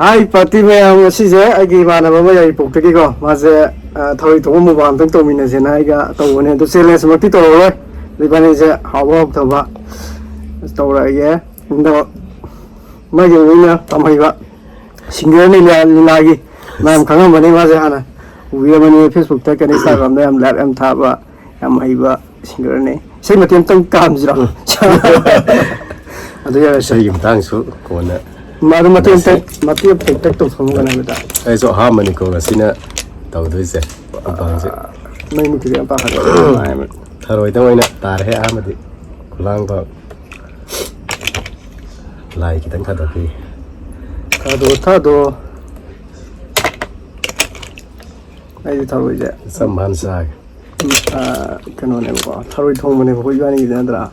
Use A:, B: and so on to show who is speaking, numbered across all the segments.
A: Hai party maya sih je, agi mana mama ya ipok tadi ko, masa thoi thong mu bang tang tomina je na iga tau ne, tu sele semua ti tau loh, di mana je hawa tau ba, tau lah ya, indo, maya ini tamai ba, single ni lagi, mam kangen mana masa ana, uya mana Facebook tak kan Instagram dah am lihat am thap ba, am hai ba single ni, saya macam tang kam je lah, ada ya
B: saya yang tang su kona.
A: Maru mati tek tu semua kan ada.
B: So ha mani ko sina tau doi se abang se.
A: Mai mu kiri apa ada.
B: Tharoi tang ina tar he amadi kulang ba. Lai kitang kada ki.
A: Thado. Ai tharoi je.
B: Samman sa.
A: Kano ne ba. Tharoi thong mane ko yani ni andra.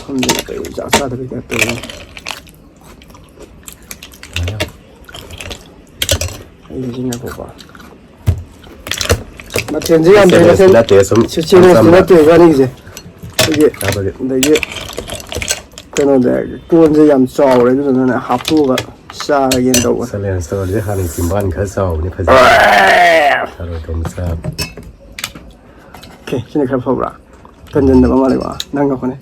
A: Hamne kai ja sa da ke to. Ini apa? Macam je yang macam kan ni je. Ini, ini, kena dah. Kuan je yang jauh le, tu na hapu ga sa yang dah.
B: Selain so je hari simpan khasau ni khasau. Taruh tomsa.
A: Okay, sini kerap sobra. Kanjen dah mama lewa. Nangga kone.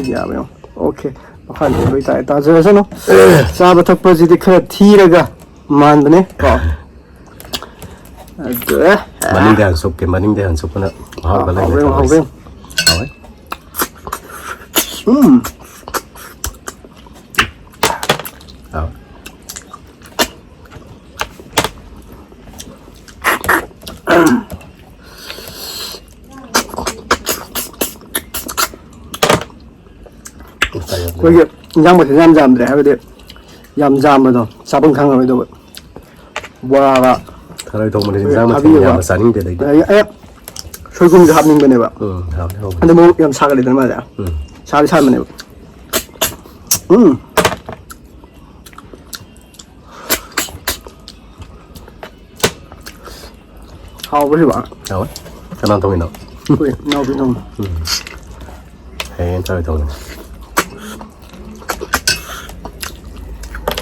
A: Ya, betul. Okay. Makan dulu kita. Tahu je no. Sahabat tak pasti dikerap thiraga. Man bene ko aduh
B: maning dah sup ke maning dah sup na mahal balai
A: haweng Kowe yang macam jam deh, apa dia? Jam betul, sabun kang apa itu? Wah,
B: Tharoi thong mani jam macam jam saning de lagi.
A: soikum jahab ning bene ba.
B: Hao.
A: Anda mau yang sakali dan mana? Sakali mana? Hao boleh ba?
B: Hao. Kenapa thong ini?
A: Kowe, nau binong.
B: Hei, tharoi thong.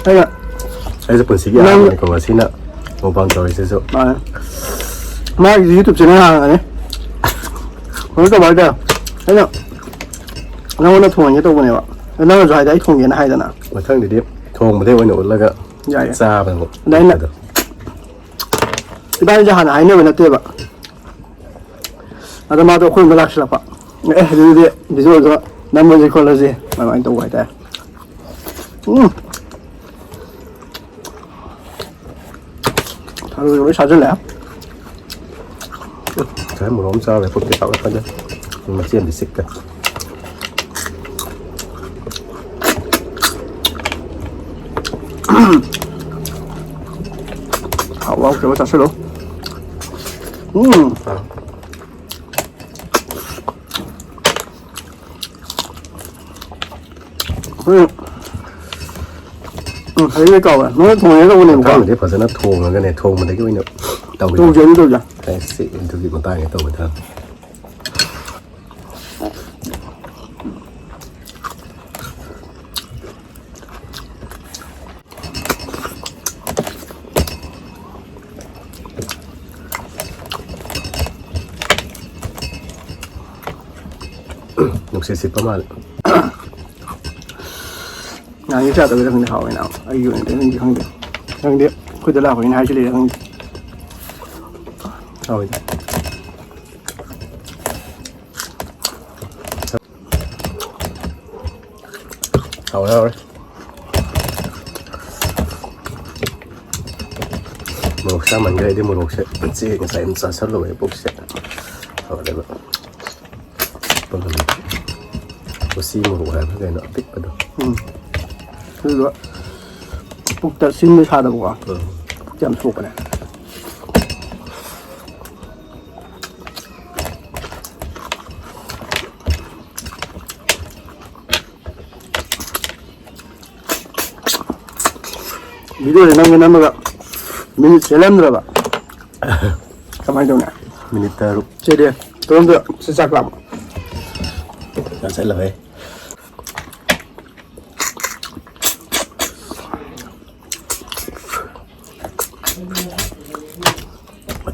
A: Ayo.
B: Saya sepun sih ya, ni ko sina. Mau bang tahu itu.
A: Mak YouTube channel ni. Kau tu baca. Ayo. Nak thong ni tu boleh ba? Nak jual dah thong ni nak ada na.
B: Macam ni dia thong mesti orang nak laga.
A: Ya.
B: Sah bang.
A: Dah nak. Ibarat jahan hari ni mana tu ba? Ada mak tu kau nak siapa pa? Dia betul tu. Nama dia kalau je, memang itu ada. Taruh dulu saja lah.
B: Saya mau rom sao về phục cái tàu cái đó, mà chiên thì xích cả.
A: Hảo wow, cái bát sữa thấy cái cầu à, nó thùng này đâu này
B: Cái này phải nó thùng mà cái này thùng mà thấy cái này tàu
A: thùng gì đâu vậy?
B: Cái xị thực hiện con tay cái tàu người ta. Nục xịt xịt có mà.
A: Như thế tôi đang hỏi nào, ai yêu đến những không biết, cứ để là hỏi hai cái này không.
B: Rồi. Rồi. Một sao mình gây đi một sẽ chỉ cái sai mình sát rồi bốc sẽ. Rồi đây vậy. Còn có xi một cái cái nó tích vào đâu.
A: Thứ đó, bốc tật xin mới thà được quá. Chậm thuộc này. Video này năm cái mình sẽ làm rồi bạn. Cảm ơn nè.
B: Mình ta lúc
A: chơi đi, tôi không được, sẽ sạc lắm.
B: Nó sẽ là về.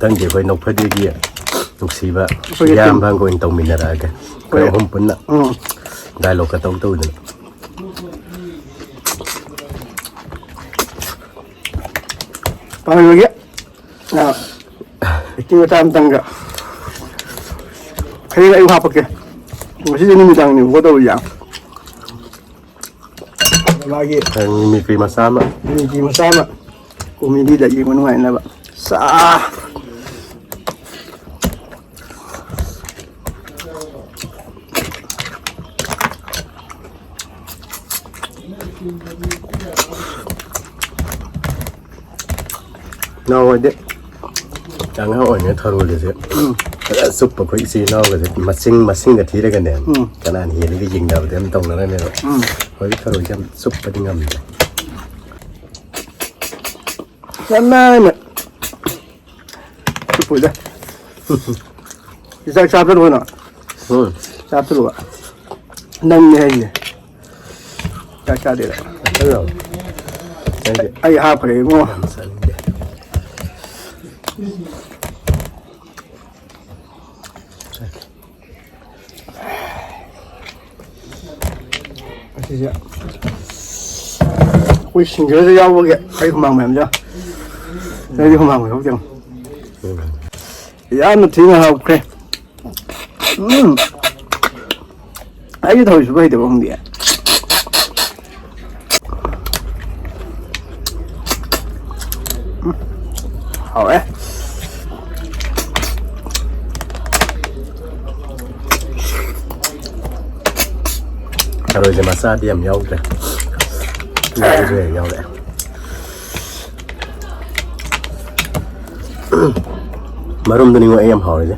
B: ꯃꯊꯪꯗꯤ ꯑꯩꯈꯣꯏ ꯅꯣꯛꯐꯗꯦꯒꯤ ꯅꯨꯡꯁꯤꯕ ꯏꯌꯥꯝꯕ ꯑꯣꯏꯅ ꯇꯧꯃꯤꯟꯅꯔꯛꯑꯒꯦ ꯑꯩꯈꯣꯏ ꯑꯍꯨꯝ ꯄꯨꯟꯅ ꯗꯥꯏꯂꯣꯛꯀ ꯇꯧꯗꯅ
A: ꯄꯥꯝꯕꯒꯤ ꯏꯇꯤ ꯃꯆꯥ ꯑꯃꯇꯪꯒ ꯍꯌꯦꯡ ꯑꯌꯨꯛ ꯍꯥꯞꯄꯛꯀꯦ ꯉꯁꯤꯁꯦ ꯅꯨꯃꯤꯗꯥꯡꯅꯤꯕꯀꯣ ꯇꯧꯔꯤꯁꯦ ꯃꯥꯒꯤ
B: ꯃꯤꯃꯤꯀ꯭ꯔꯤ ꯃꯆꯥ ꯑꯃ
A: ꯃꯤꯒꯤ ꯃꯆꯥ ꯑꯃ ꯀꯣꯃꯦꯗꯤꯗ ꯌꯦꯡꯕ ꯅꯨꯡꯉꯥꯏꯅꯕ
B: ꯅꯍꯥꯟꯋꯥꯏꯗꯤ ꯑꯉꯥꯡ ꯑꯣꯏꯔꯤꯉꯩ ꯊꯔꯣꯏꯒꯁꯦ ꯐꯖꯅ ꯆꯨꯞꯄ ꯑꯩꯈꯣꯏ ꯏꯆꯤꯜ ꯏꯅꯥꯎꯒꯁꯦ ꯃꯁꯤꯡꯒ ꯊꯤꯔꯒꯅꯦ ꯀꯅꯥꯅ ꯍꯦꯜꯂꯤꯒ ꯌꯦꯡꯅꯕꯗꯤ ꯌꯥꯝ ꯇꯧꯅꯔꯝꯃꯦꯕ ꯍꯧꯖꯤꯛ ꯊꯔꯣꯏꯁꯦ ꯌꯥꯝ ꯆꯨꯞꯄꯗꯤ ꯉꯝꯗ꯭ꯔꯦ
A: ꯌꯥꯝꯅ ꯆꯨꯞꯄꯣꯏꯗ ꯆꯥꯛ ꯆꯥꯗ꯭ꯔꯣꯅ ꯆꯥꯗ꯭ꯔꯣ ꯅꯪꯅꯦ ꯍꯥꯏꯁꯦ ꯆꯥꯛ ꯆꯥꯗꯦꯗ ꯑꯩ ꯍꯥꯞꯈ꯭ꯔꯦ ꯏꯕꯨꯡꯉꯣ ꯑꯁꯤꯁꯦ ꯑꯩꯈꯣꯏ ꯁꯤꯡꯒꯔꯗ ꯌꯥꯎꯕꯒꯤ ꯑꯩ ꯍꯨꯃꯥꯡ ꯃꯌꯥꯝꯁꯦ ꯑꯩꯗꯤ ꯍꯨꯃꯥꯡ ꯌꯥꯎꯗꯦ ꯌꯥꯝꯅ ꯊꯤꯅ ꯍꯥꯎꯈ꯭ꯔꯦ ꯑꯩꯒꯤ ꯊꯕꯛꯁꯨ ꯍꯩꯇꯕ ꯈꯪꯗꯦ ꯍꯥꯎꯋꯦ
B: ꯊꯔꯣꯏꯁꯦ ꯃꯆꯥꯗꯤ ꯌꯥꯝ ꯌꯥꯎꯗ꯭ꯔꯦ ꯌꯥꯎꯁꯨ ꯍꯦꯛ ꯌꯥꯎꯔꯛꯑꯦ ꯃꯔꯨꯝꯗꯨꯅꯤꯉꯣ ꯑꯩ ꯌꯥꯝ ꯍꯥꯎꯔꯤꯁꯦ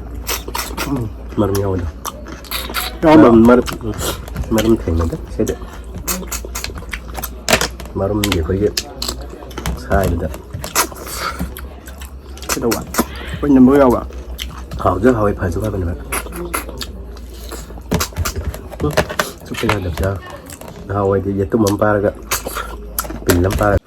B: ꯃꯔꯨꯝ ꯌꯥꯎꯕꯗꯣ ꯃꯔꯨꯝ ꯊꯦꯡꯅꯗꯦ ꯁꯤꯗꯤ ꯃꯔꯨꯝꯒꯤ ꯑꯩꯈꯣꯏꯒꯤ ꯁꯥꯏꯗꯨꯗ
A: ꯀꯩꯗꯧꯕ ꯑꯩꯈꯣꯏ ꯅꯝꯕꯔ ꯌꯥꯎꯕ
B: ꯍꯥꯎꯁꯨ ꯍꯥꯎꯋꯦ ꯐꯁꯨ ꯐꯕꯅꯦꯕ ꯆꯨꯞꯄ ꯌꯥꯗꯕꯁꯦ ꯅꯍꯥꯟꯋꯥꯏꯗꯤ ꯌꯦꯇꯨꯝ ꯑꯃ ꯄꯥꯔꯒ ꯄꯤꯜ ꯑꯃ ꯄꯥꯔꯒ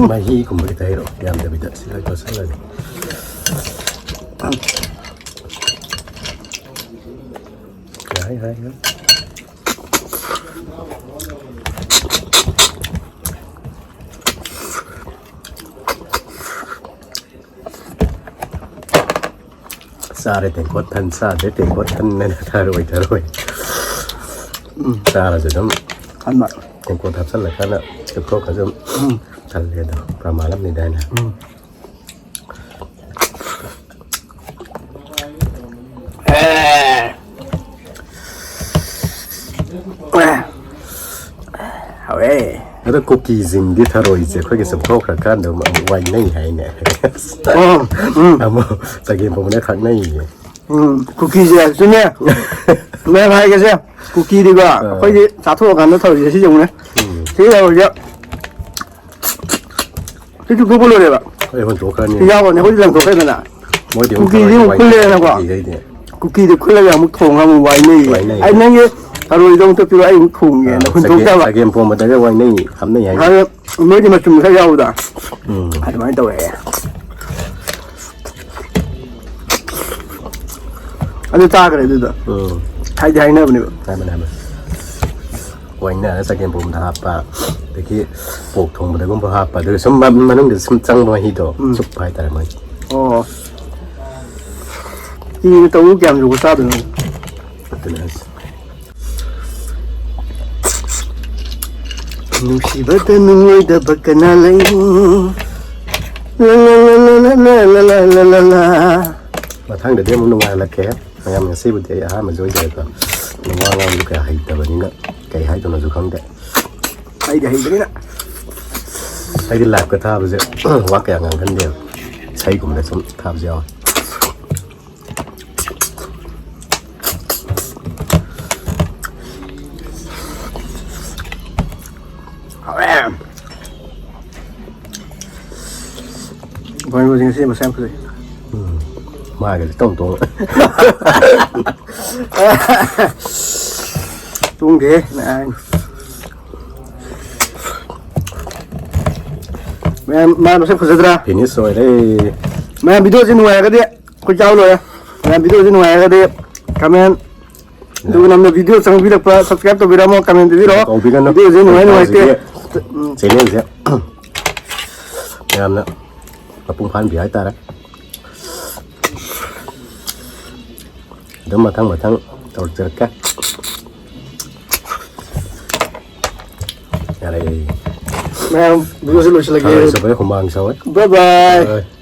B: ꯃꯍꯤꯒꯨꯝꯕ ꯈꯤꯇ ꯍꯩꯔꯛꯑꯣ ꯌꯥꯝꯗꯕꯤꯗ ꯁꯤꯗ ꯇꯣꯠꯁꯜꯂꯒ ꯌꯥꯏ ꯆꯥꯔꯦ ꯇꯦꯡꯀꯣꯠ ꯊꯟ ꯆꯥꯗ꯭ꯔꯦ ꯇꯦꯡꯀꯣꯠ ꯊꯟꯅ ꯊꯔꯣꯏ ꯆꯥꯔꯁꯨ ꯑꯗꯨꯝ ꯇꯦꯡꯀꯣꯠ ꯍꯥꯞꯆꯜꯂꯀꯥꯟꯗ ꯆꯨꯞꯊꯣꯛꯈ꯭ꯔꯁꯨ ꯑꯗꯨꯝ ꯊꯜꯂꯦ ꯑꯗꯣ ꯄ꯭ꯔꯃꯥꯟ ꯑꯃꯅꯤꯗ ꯍꯥꯏꯅ
A: ꯍꯥꯎꯋꯦ
B: ꯑꯗꯣ ꯀꯨꯀꯤꯁꯤꯡꯗꯤ ꯊꯔꯣꯏꯁꯦ ꯑꯩꯈꯣꯏꯒꯤ ꯆꯨꯞꯊꯣꯛꯈ꯭ꯔꯀꯥꯟꯗ ꯑꯃꯨꯛ ꯋꯥꯏꯅꯩ ꯍꯥꯏꯅꯦ ꯑꯃꯨꯛ ꯆꯒꯦꯝ ꯄꯣꯝꯕꯅ ꯈꯥꯛꯅꯩꯌꯦ
A: ꯀꯨꯀꯤꯁꯦ ꯆꯨꯝꯃꯦ ꯃꯌꯥꯝ ꯍꯥꯏꯒꯦꯁꯦ ꯀꯨꯀꯤꯗꯤꯀꯣ ꯑꯩꯈꯣꯏꯗꯤ ꯆꯥꯊꯣꯛꯑꯀꯥꯟꯗ ꯊꯔꯣꯏꯁꯦ ꯁꯤ ꯌꯦꯡꯉꯨꯅꯦ ꯁꯤ ꯊꯔꯣꯏꯁꯦ ꯁꯤ ꯆꯨꯞꯊꯣꯛꯄ ꯂꯣꯏꯔꯦꯕ
B: ꯑꯩ ꯍꯨꯟꯇꯣꯛꯈ꯭ꯔꯅꯤ
A: ꯁꯤ ꯌꯥꯎꯕꯅꯦ ꯑꯩꯈꯣꯏꯗꯤ ꯂꯪꯊꯣꯛꯈ꯭ꯔꯦꯗꯅ
B: ꯃꯣꯏꯗꯤ
A: ꯀꯨꯀꯤꯗꯤ ꯑꯃꯨꯛ ꯈꯨꯜꯂꯦꯗꯅꯀꯣ ꯀꯨꯀꯤꯗꯤ ꯈꯨꯜꯂꯒ ꯑꯃꯨꯛ ꯊꯣꯡꯉꯒ ꯑꯃꯨꯛ ꯋꯥꯏꯅꯩꯌꯦ ꯑꯩ ꯅꯪꯒꯤ ꯊꯔꯣꯏꯗꯣ ꯑꯃꯨꯛꯇ ꯄꯤꯔꯣ ꯑꯩ ꯑꯃꯨꯛ ꯊꯣꯡꯒꯦꯅ ꯍꯨꯟꯇꯣꯛꯇꯕ
B: ꯆꯒꯦꯝ ꯄꯣꯝꯕꯗꯒ ꯋꯥꯏꯅꯩ ꯍꯥꯞꯅꯩ ꯍꯥꯏꯅꯤ
A: ꯃꯣꯏꯗꯤ ꯃꯆꯨꯝ ꯈꯔ ꯌꯥꯎꯕꯗ ꯑꯗꯨꯃꯥꯏꯅ ꯇꯧꯔꯛꯑꯦ ꯑꯗꯨ ꯇꯥꯈ꯭ꯔꯦ ꯑꯗꯨꯗ ꯍꯥꯏꯗꯤ ꯍꯥꯏꯅꯕꯅꯦꯕ
B: ꯍꯥꯏꯕꯅꯦ ꯋꯥꯏꯅꯔ ꯆꯒꯦꯝ ꯄꯣꯝꯕꯗ ꯍꯥꯞꯄ ꯑꯗꯒꯤ ꯄꯣꯛ ꯊꯣꯡꯕꯗꯒꯨꯝꯕ ꯍꯥꯞꯄ ꯑꯗꯨꯒ ꯁꯨꯝ ꯃꯅꯨꯡꯗ ꯁꯨꯝ ꯆꯪꯕ ꯃꯍꯤꯗꯣ ꯆꯨꯞꯄ ꯍꯥꯏꯇꯥꯔꯦ ꯃꯣꯏ
A: ꯑꯣ ꯏꯅ ꯇꯧꯕ ꯀꯌꯥꯝ ꯂꯨꯕ ꯆꯥꯗꯣꯏꯅꯣ
B: ꯑꯗꯨꯅ
A: ꯅꯨꯡꯁꯤꯕꯗ ꯅꯨꯡꯉꯣꯏꯗꯕ ꯀꯅꯥ ꯂꯩ
B: ꯃꯊꯪꯗꯗꯤ ꯑꯃꯨꯛ ꯅꯨꯡꯉꯥꯏꯍꯜꯂꯛꯀꯦ ꯃꯌꯥꯝ ꯉꯁꯤꯕꯨꯗꯤ ꯑꯩ ꯑꯍꯥꯟꯕꯁꯨ ꯑꯣꯏꯖꯔꯦꯀꯣ ꯋꯥ ꯉꯥꯡꯕꯁꯨ ꯀꯌꯥ ꯍꯩꯇꯕꯅꯤꯅ ꯀꯩ ꯍꯥꯏꯗꯣꯏꯅꯣꯁꯨ ꯈꯪꯗꯦ
A: ꯑꯩꯗꯤ ꯍꯩꯕꯅꯤꯅ
B: ꯑꯩꯗꯤ ꯂꯥꯏꯞꯀ ꯊꯥꯕꯁꯦ ꯋꯥ ꯀꯌꯥ ꯉꯥꯡꯒꯟꯗꯦꯕ ꯏꯁꯩꯒꯨꯝꯕꯗ ꯁꯨꯝ ꯊꯥꯕꯁꯨ ꯌꯥꯎꯋꯦ
A: ꯕꯣꯏꯕꯨꯁꯤꯡ ꯉꯁꯤ ꯃꯁꯥ ꯌꯥꯝ ꯐꯖꯩ
B: ꯃꯥꯒꯗꯤ ꯇꯧ
A: ꯇꯨꯡꯗꯦ मैं मसे फजदरा
B: เพนิสวยเลย
A: मैं वीडियो से नुआया कर दे कोई चाव लो है मैं वीडियो से नुआया कर दे कमेंटดูนำในวิดีโอสังวิดีโอซับสไครป์ตัววิดีโอคอมเมนต์วิดีโอ
B: เอาพี่กันเนาะ
A: วิดีโอจะหน่วยเตะ
B: เสียเนี่ยเสียงามนะกระปุงพันผีหายตาละเดี๋ยวมาทั้งตัวเจอกันอะไร
A: मैं वीडियो से लुच लगे
B: सबै खुम्बाङ छ है
A: बाय बाय